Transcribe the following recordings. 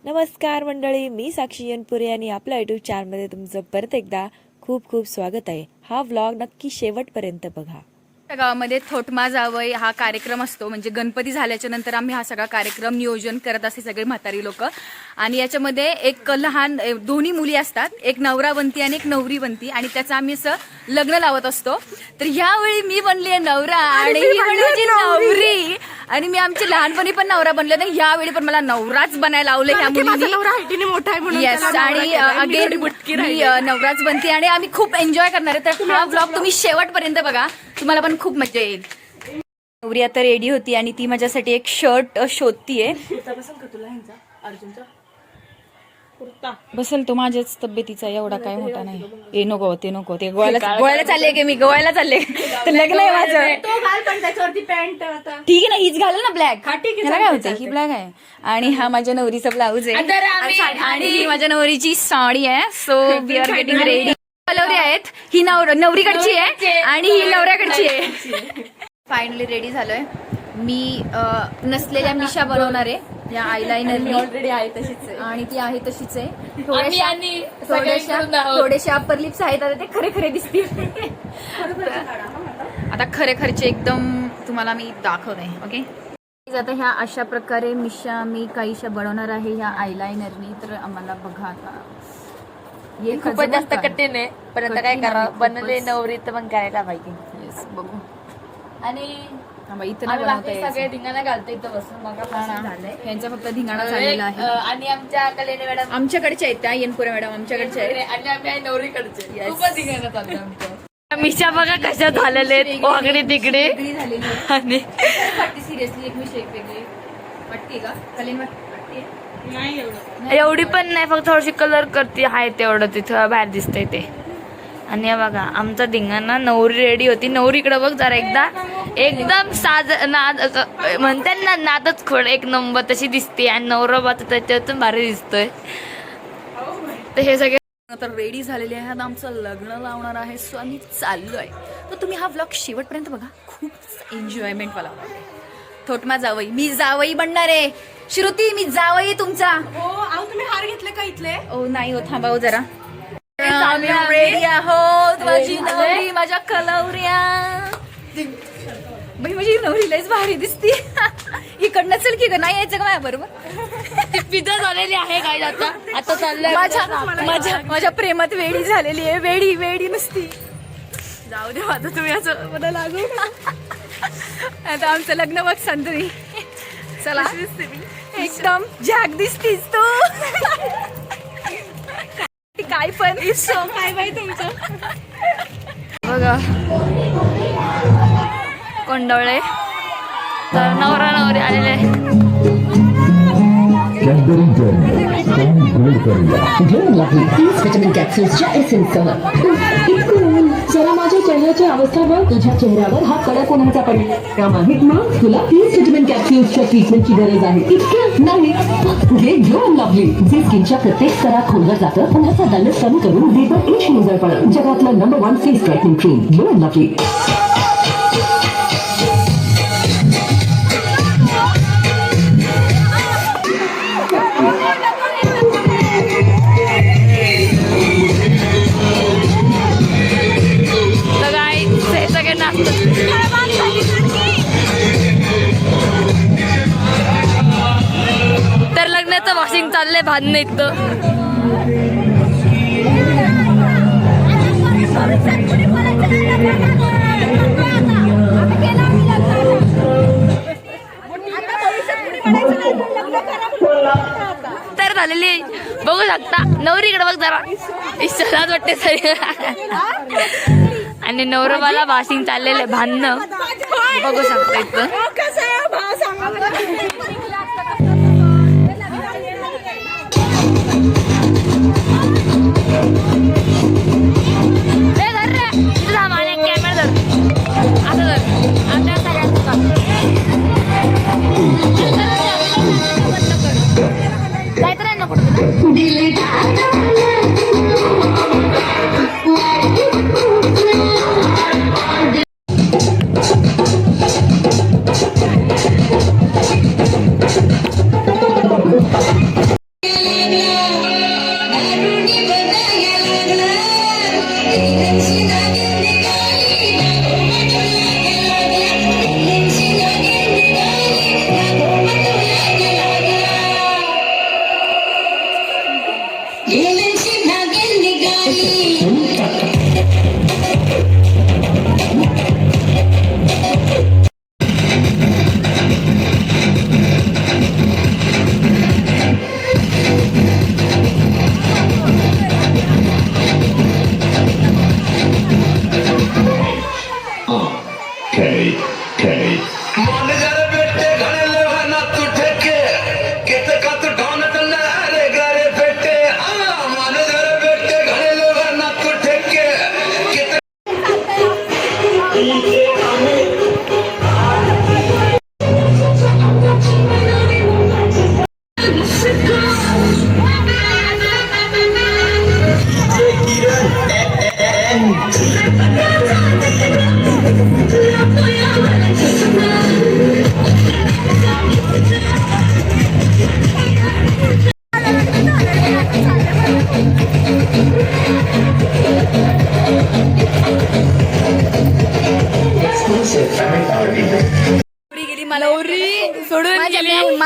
नमस्कार मंडळी, मी साक्षी यनपुरे आणि आपल्या यूट्यूब चॅनलमध्ये तुमचं परत एकदा खूप खूप स्वागत आहे. हा व्लॉग नक्की शेवटपर्यंत बघा. गावामध्ये थोटमा जावई हा कार्यक्रम असतो. म्हणजे गणपती झाल्याच्या नंतर आम्ही हा सगळा कार्यक्रम नियोजन करत असते, सगळे म्हातारी लोक. आणि याच्यामध्ये एक लहान दोन्ही मुली असतात, एक नवरा बनती आणि एक नवरी बनती, आणि त्याचं आम्ही असं लग्न लावत असतो. तर ह्यावेळी मी बनली आहे नवरा आणि ही बनली माझी नवरी. आणि मी आमची लहानपणी पण नवरा बनले नाही, यावेळी पण मला नवराच बनायला लावले ह्या मुलींनी. मोठा आहे म्हणून. येस, आणि अगेन मी नवराच बनते आणि आम्ही खूप एन्जॉय करणार आहे. तर हा ब्लॉग तुम्ही शेवटपर्यंत बघा, तुम्हाला पण खूप मजा येईल. नवरी आता रेडी होती आणि ती माझ्यासाठी एक शर्ट शोधतीये. बसेल तो माझ्याच तब्येतीचा, एवढा काय मोठा नाही. ए नको, ते नको, ते गोव्याला चालले की मी गोव्याला चालले. तर लग्न आहे माझं. तो घाल पण त्याच्यावरती पॅन्ट आता. ठीक आहे ना, हीच घालेल ना ब्लॅक. ठीक आहे, त्याला काय होतं, ही ब्लॅक आहे. आणि हा माझ्या नवरीचा ब्लाऊज आहे आणि ही माझ्या नवरीची साडी आहे. So we are getting ready. कलवरी आहेत, ही नवरीकडची आहे आणि ही नवऱ्याकडची आहे. फायनली रेडी झालोय. मी नसलेल्या मिशा बनवणार आहे या आयलाइनरनी. ऑलरेडी आहे तशीच. आणि ती आहे तशीच आहे. थोड्याशा थोडेशा अप्पर लिप्स आहेत, आता ते खरे खरे दिसतील. आता खरे खरचे एकदम तुम्हाला मी दाखवते. ओके, आता ह्या अशा प्रकारे मिशा मी काहीशा बनवणार आहे ह्या आयलाइनरनी. तर आम्हाला बघा आता हे खूपच जास्त कठीण आहे, पण आता काय करावं, बनले नवरी तर मग करायला पाहिजे. येस, बघू. आणि इथं नाही बनवता यायचं. सगळे धिंगाणा घालतो इथं बसून. मग झालंय यांचा फक्त धिंगाणा झालेला आहे. आणि आमच्या कल्याणी मॅडम आमच्याकडच्या आहेत त्या यनपुरे मॅडम आमच्याकडच्या आहेत. आणि आम्ही नवरीकडचे. Yes. खूपच धिंगाणा चालतो आमचं. मिशा बघा कशा झालेले आहेत, वाकडे तिकडे. वेगळी झालेली आहे. आणि वाटते सिरियसली, एक मिशी एक वेगळी वाटते का कलीन वाटते? एवढी पण नाही, फक्त थोडीशी कलर करते आहे तेवढं तिथं बाहेर दिसतंय ते. आणि हे बघा आमचा धिंगाणा. नवरी रेडी होती. नवरीकडे बघ जरा एकदा, एकदम साज नाद म्हणते ना, नादच खोड एक नंबर तशी दिसते. आणि नवरा तर त्याच्यातून भारी दिसतोय. तर हे सगळे तर रेडी झालेले आहे आणि आमचं लग्न लावणार आहे. सो आम्ही चाललोय. तर तुम्ही हा व्लॉग शेवटपर्यंत बघा, खूप एन्जॉयमेंट मला. थोटमा जावई, मी जावई बनणार आहे. श्रुती, मी जावई तुमचा. तुम्ही हार घेतले का इथले? ओ नाही हो, थांबा हो जरा. आम्ही रेडी आहोत. माझी नवरी, माझ्या कलवऱ्या. बाई माझी नवरी लयच भारी दिसती. इकडनं चल की ग, नाही यायचं का माझ्या बरोबर? ती पिझ्झा झालेली आहे काय आता चाललंय माझ्या प्रेमात वेडी झालेली आहे. वेडी वेडी नसती. जाऊ दे आता, तुम्ही असं मला लागू. आता आमचं लग्न बघ संतरी. चला, एकदम झॅक दिसतीस तू. काय पण काय बाई तुमचं. बघा कोंडवळे, तर नवरा नवरी आलेले. विटामिन कॅप्सूल्सच्या एसेन्ससह जरा माझ्या चेहऱ्याची अवस्था बघ. तुझ्या चेहऱ्यावर हा कडक उन्हाचा परिणाम आहे ना. तुला 30 विटामिन कॅप्सूल्सच्या ट्रीटमेंटची गरज आहे. इतकं नाही, हे ग्लो अँड लव्हली जे स्किनच्या प्रत्येक स्तरात खोललं जातं, उन्हाचा दालच कमी करून देतं 1 निजळपण. जगातलं number 1 face brightening cream glow and lovely. तर लग्नाचं वॉशिंग चाललंय, भांडण इथं. तर झालेली बघू शकता. नवरीकडे बघ जरा, इच्छाच वाटते सगळे. आणि नवरबाला भाषिंग चाललेले भांडणं बघू शकता इथं. कॅमेरा धर, असं धर. काहीतरी नको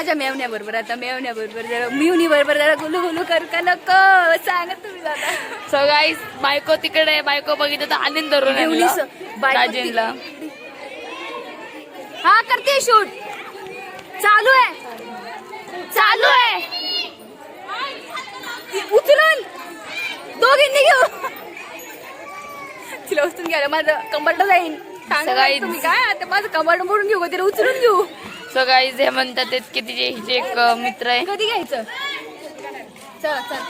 माझ्या मेवण्या बरोबर आता मेवण्या बरोबर जरा मिवनी बरोबर जरा गुलू गुलू कर का नको सांगा तुम्ही आता. सो गाईस बायको तिकडे बायको बघितलं तर आनंद धरून मेवणी आणलं दाजींला. हा करते शूट चालू आहे चालू आहे उचलून दोघींनी घेऊ तिला उचलून घ्यायला माझं कंबरला जाईन सगळी- तुम्ही काय आता माझं कंबर मोडून घेऊ का तिला उचलून घेऊ. सो गाईज हे म्हणतात की तिचे हिचे एक मित्र आहे. कधी घ्यायचं चला चल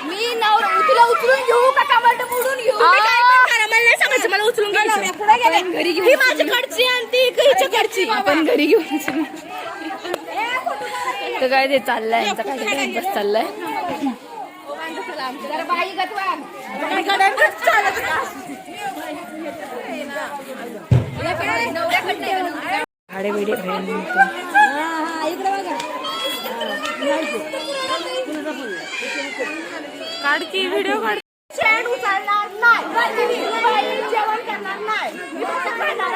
मी नवरा तुला उचलून घेऊ का कंबर मोडून घेऊ मी काय पण करा, मला नाही सांगायचं मला उचलून घ्यायचं. आपण घरी घेऊ ही माझ्याकडची आणि ती हिच्याकडची आपण घरी घेऊ. तर काय ते चाललंय यांचा काय टाइमपास चाललाय. भाडे बिडे काढ की व्हिडिओ काढ. चेंड उचलणार नाही जेवण करणार नाही मी फक्त खाणार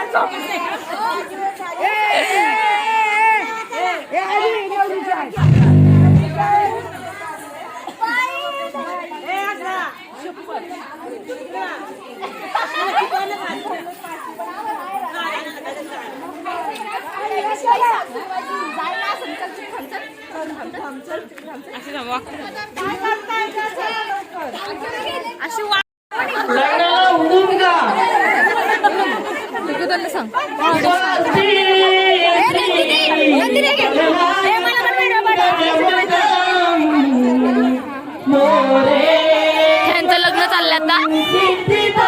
अशी सांग त्यांचं लग्न चाललंय आता.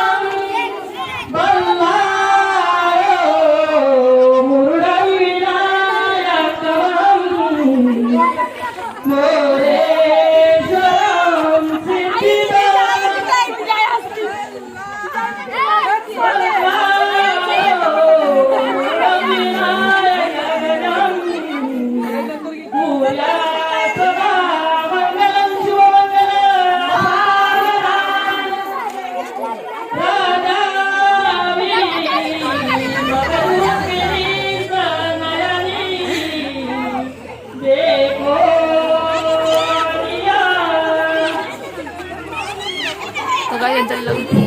काय त्यांचं लग्न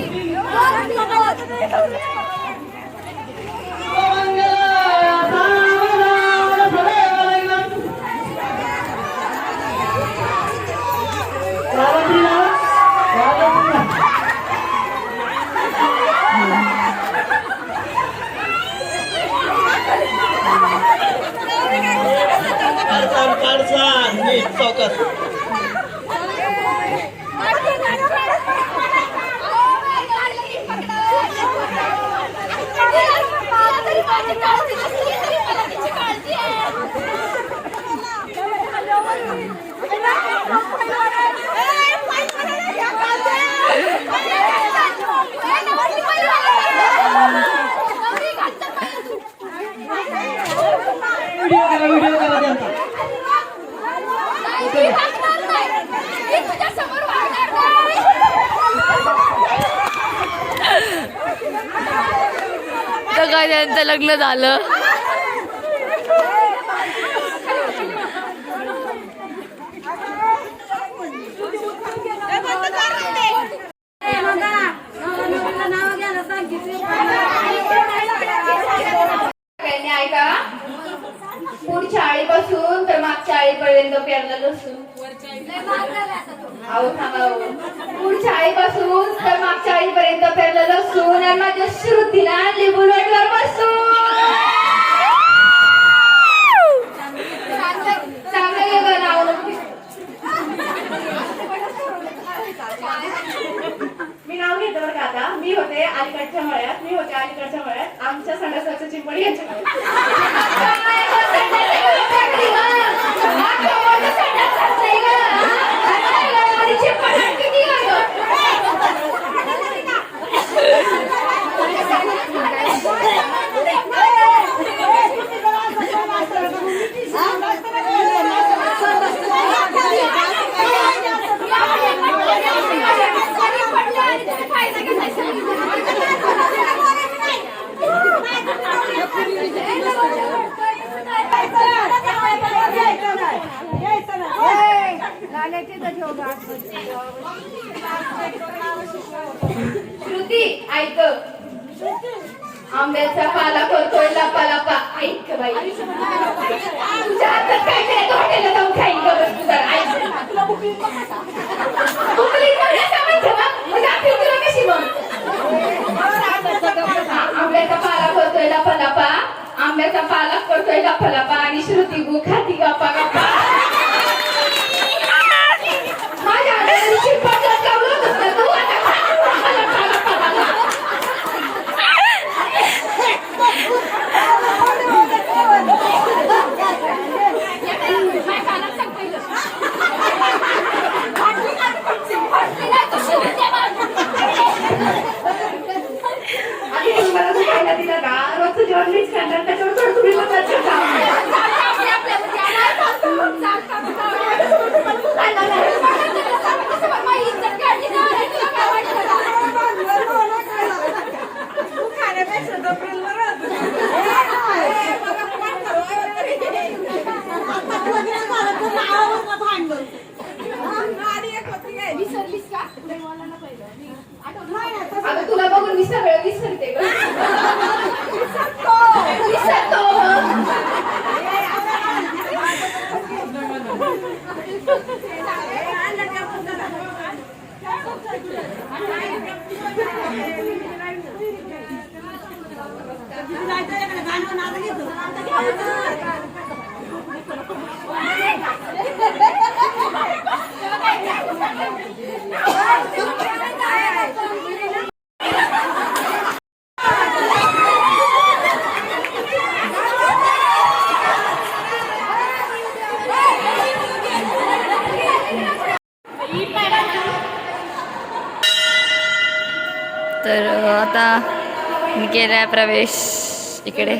तर काय त्यांचं लग्न झालं. ऐका पुढच्या आळीपासून तर मागच्या आळीपर्यंत पेरलं लसूण अहो थांबा पुढच्या आळीपासून तर मागच्या आळीपर्यंत पेरलं लसूण आणि माझ्या श्रुतीला लिंबू नटवर बसून चांगलं गे नाव मी नाव घेते बरं का आता. मी होते अलीकडच्या मळ्यात आमच्या संडासाचं चिंपडी याच्या किती श्रुती ऐक, आंब्याचा पाला करतोय लपा लपा. ऐक बाई, तुझ्या हातात काय केलं तू हॉटेलला जाऊन खाईन ग. बस तू जरा ऐक. बुकली कोणाला सामान ठेवा, मग आपली तुला कशी मग. आंब्याचा पाला करतोय लपा लपा, आंब्याचा पाला करतोय लपा लपा आणि श्रुती गु खाती गप्पा गप्पा. माझ्या हाताची पद्धत लावलं होतं तू, आता खा लपा लपा लपा. रोजचं जेवण मीच खाणार, त्याच्यावर थोडं तुम्ही पण लक्ष अगं तुला बघून मी सगळं विसरते ग. विसरतो. तर आता मी केलाय प्रवेश इकडे.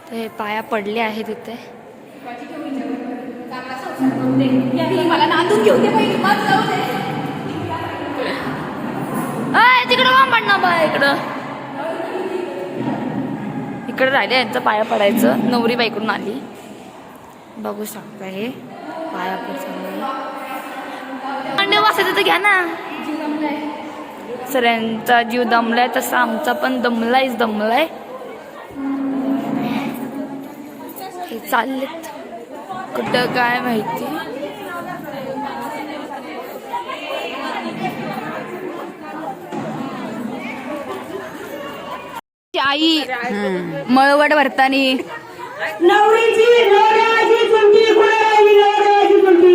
तर हे पाया पडले आहेत तिथे. मला नांदून घेऊन दे पहिली, मग जाऊ दे. तिकडं वाम पडणार बा. इकडे राहिले यांचं पाया पडायचं. नवरी बाईकडून आली, बघू शकता. हे पाया पडलं वाचायचं तर घ्या ना. सगळ्यांचा जीव दमलाय, तसा आमचा पण दमलाय. हे चाललेत कुठं काय माहिती. आई मळवट भरतानी नवरीची नवऱ्याची चुंटी कुठे राहिली. नवऱ्याची चुंटी,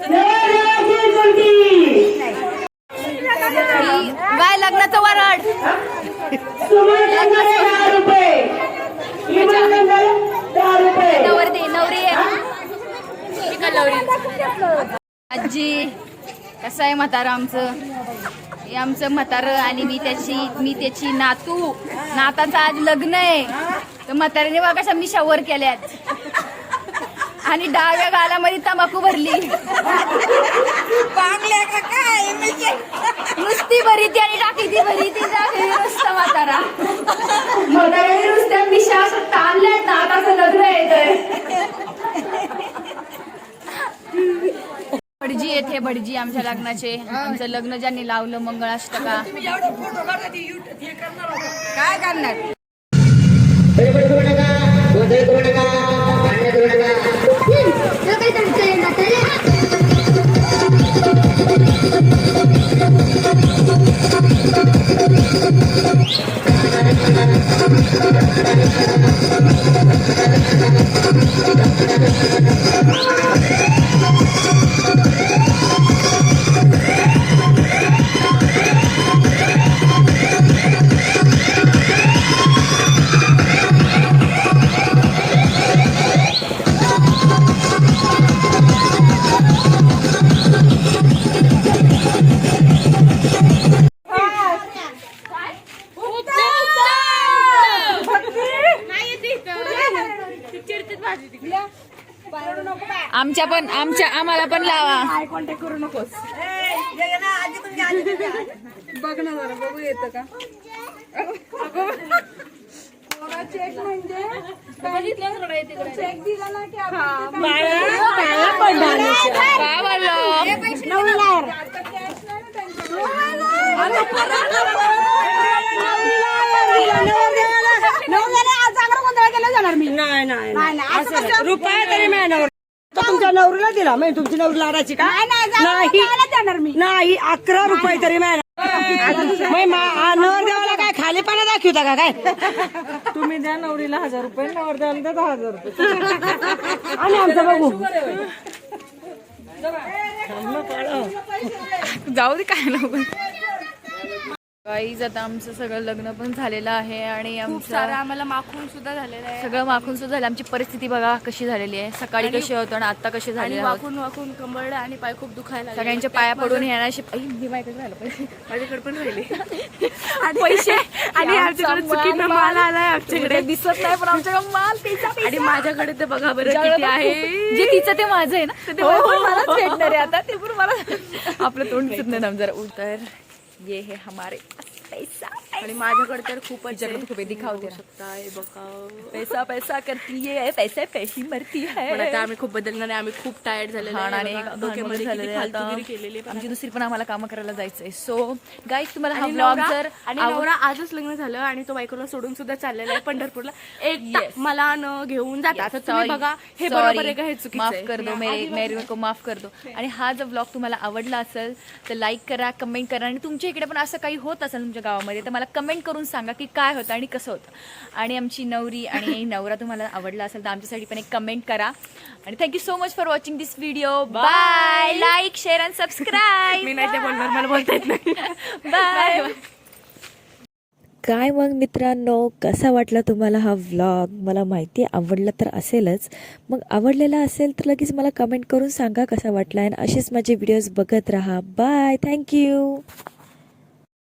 नवऱ्याची चुंटी. गाय लग्नाचं वराड. सुमन गंगारे 10 रुपये, इमन गंगारे 10 रुपये. नवरी आजी. कसं आहे म्हातारं आमचं. हे आमचं म्हातारं आणि मी त्याची नाताचं आज लग्न आहे. तर म्हातारीने बघा कशा मिशा वर केल्यात आणि डाव्या गालामध्ये तंबाखू भरली. नुसती भरी ती आणि टाकी ती भरी ती नुसतं म्हातारा. म्हाताऱ्याने नुसत्या मिशा असं ताणल्यात ना. नाताचं लग्न आहे. भटजी येथे भटजी आमच्या लग्नाचे. आमचं लग्न ज्यांनी लावलं मंगळाष्टका. काय करणार. आम्हाला पण लावा. कॉन्टॅक्ट करू नकोस. बघ ना जरा बघू येतं का चेक म्हणजे चेक दिला ना की आपण रुपया तरी मिळणार तुमच्या नवरीला दिला म्हणजे तुमची नवरी लाडाची का नाही 11 रुपये तरी मिळणार नवरदेवाला काय खालीपणा दाखवता का काय तुम्ही द्या नवरीला 1000 रुपये नवरदेवाला द्या 10,000 रुपये आणि आमचं बघू जाऊ दे काय नको काहीच. आता आमचं सगळं लग्न पण झालेलं आहे आणि आमचं आम्हाला माखून सुद्धा झालेलं आहे. सगळं माखून सुद्धा झालं. आमची परिस्थिती बघा कशी झालेली आहे. सकाळी कशी होतं आणि आता कशी झालेली आहे. वाकून कंबरडं आणि पाय खूप दुखायला लागले. सगळ्यांच्या पाया पडून येण्याशी माझ्याकडे झालं पैसे माझ्याकडे पण राहिले पैसे आणि आमच्याकडे चुकीनं माल आलाय आमच्याकडे दिसत नाही पण आमच्याकडे माल पैसा आणि माझ्याकडे ते बघा बरं किती आहे. जे तिचं ते माझं आहे ना तर ते मलाच भेटणार आहे आता. ते पण मला आपलं तोंड दिसत नाही ना जरा उतर. ये है हमारे पैसा आणि माझ्याकडे तर खूपच खूप दिखावते बघा पैसा पैसा करती है पैसे पैशी मरती पण है. आता आम्ही खूप बदलणार आहे. आम्ही खूप टायर्ड झालेलो आहे. आणि बघा, डोक्यामध्ये किती फालतूगिरी केलेली आहे. आमची दुसरी पण आम्हाला कामं करायला जायचंय. सो गाईज तुम्हाला हा आणि ब्लॉग नवरा जर आणि नवरा आजच लग्न झालं आणि तो बायकोला सोडून सुद्धा चाललेला आहे पंढरपूरला. एक मला न घेऊन जाता तर तुम्ही बघा हे बरोबर आहे का हे चुकीचं माफ आहे. कर दो मेरी को माफ कर दो. आणि हा जर ब्लॉग तुम्हाला आवडला असेल तर लाईक करा, कमेंट करा. आणि तुमच्या इकडे पण असं काही होत असेल तुमच्या गावामध्ये तर मला कमेंट करून सांगा की काय होतं आणि कसं होतं. आणि आमची नवरी आणि नवरा तुम्हाला आवडला असेल तर आमच्यासाठी पण एक कमेंट करा. आणि thank you so much for watching this video. Bye. Like share and subscribe. मी नाही ते बोलणार, मला बोलता येत नाही. बाय. काय मग मित्रांनो, कसा वाटला तुम्हाला हा व्लॉग? मला माहिती आहे आवडला तर असेलच. मग आवडलेला असेल तर लगेच मला कमेंट करून सांगा कसा वाटला. आणि असेच माझे व्हिडिओज बघत राहा. बाय. थँक्यू.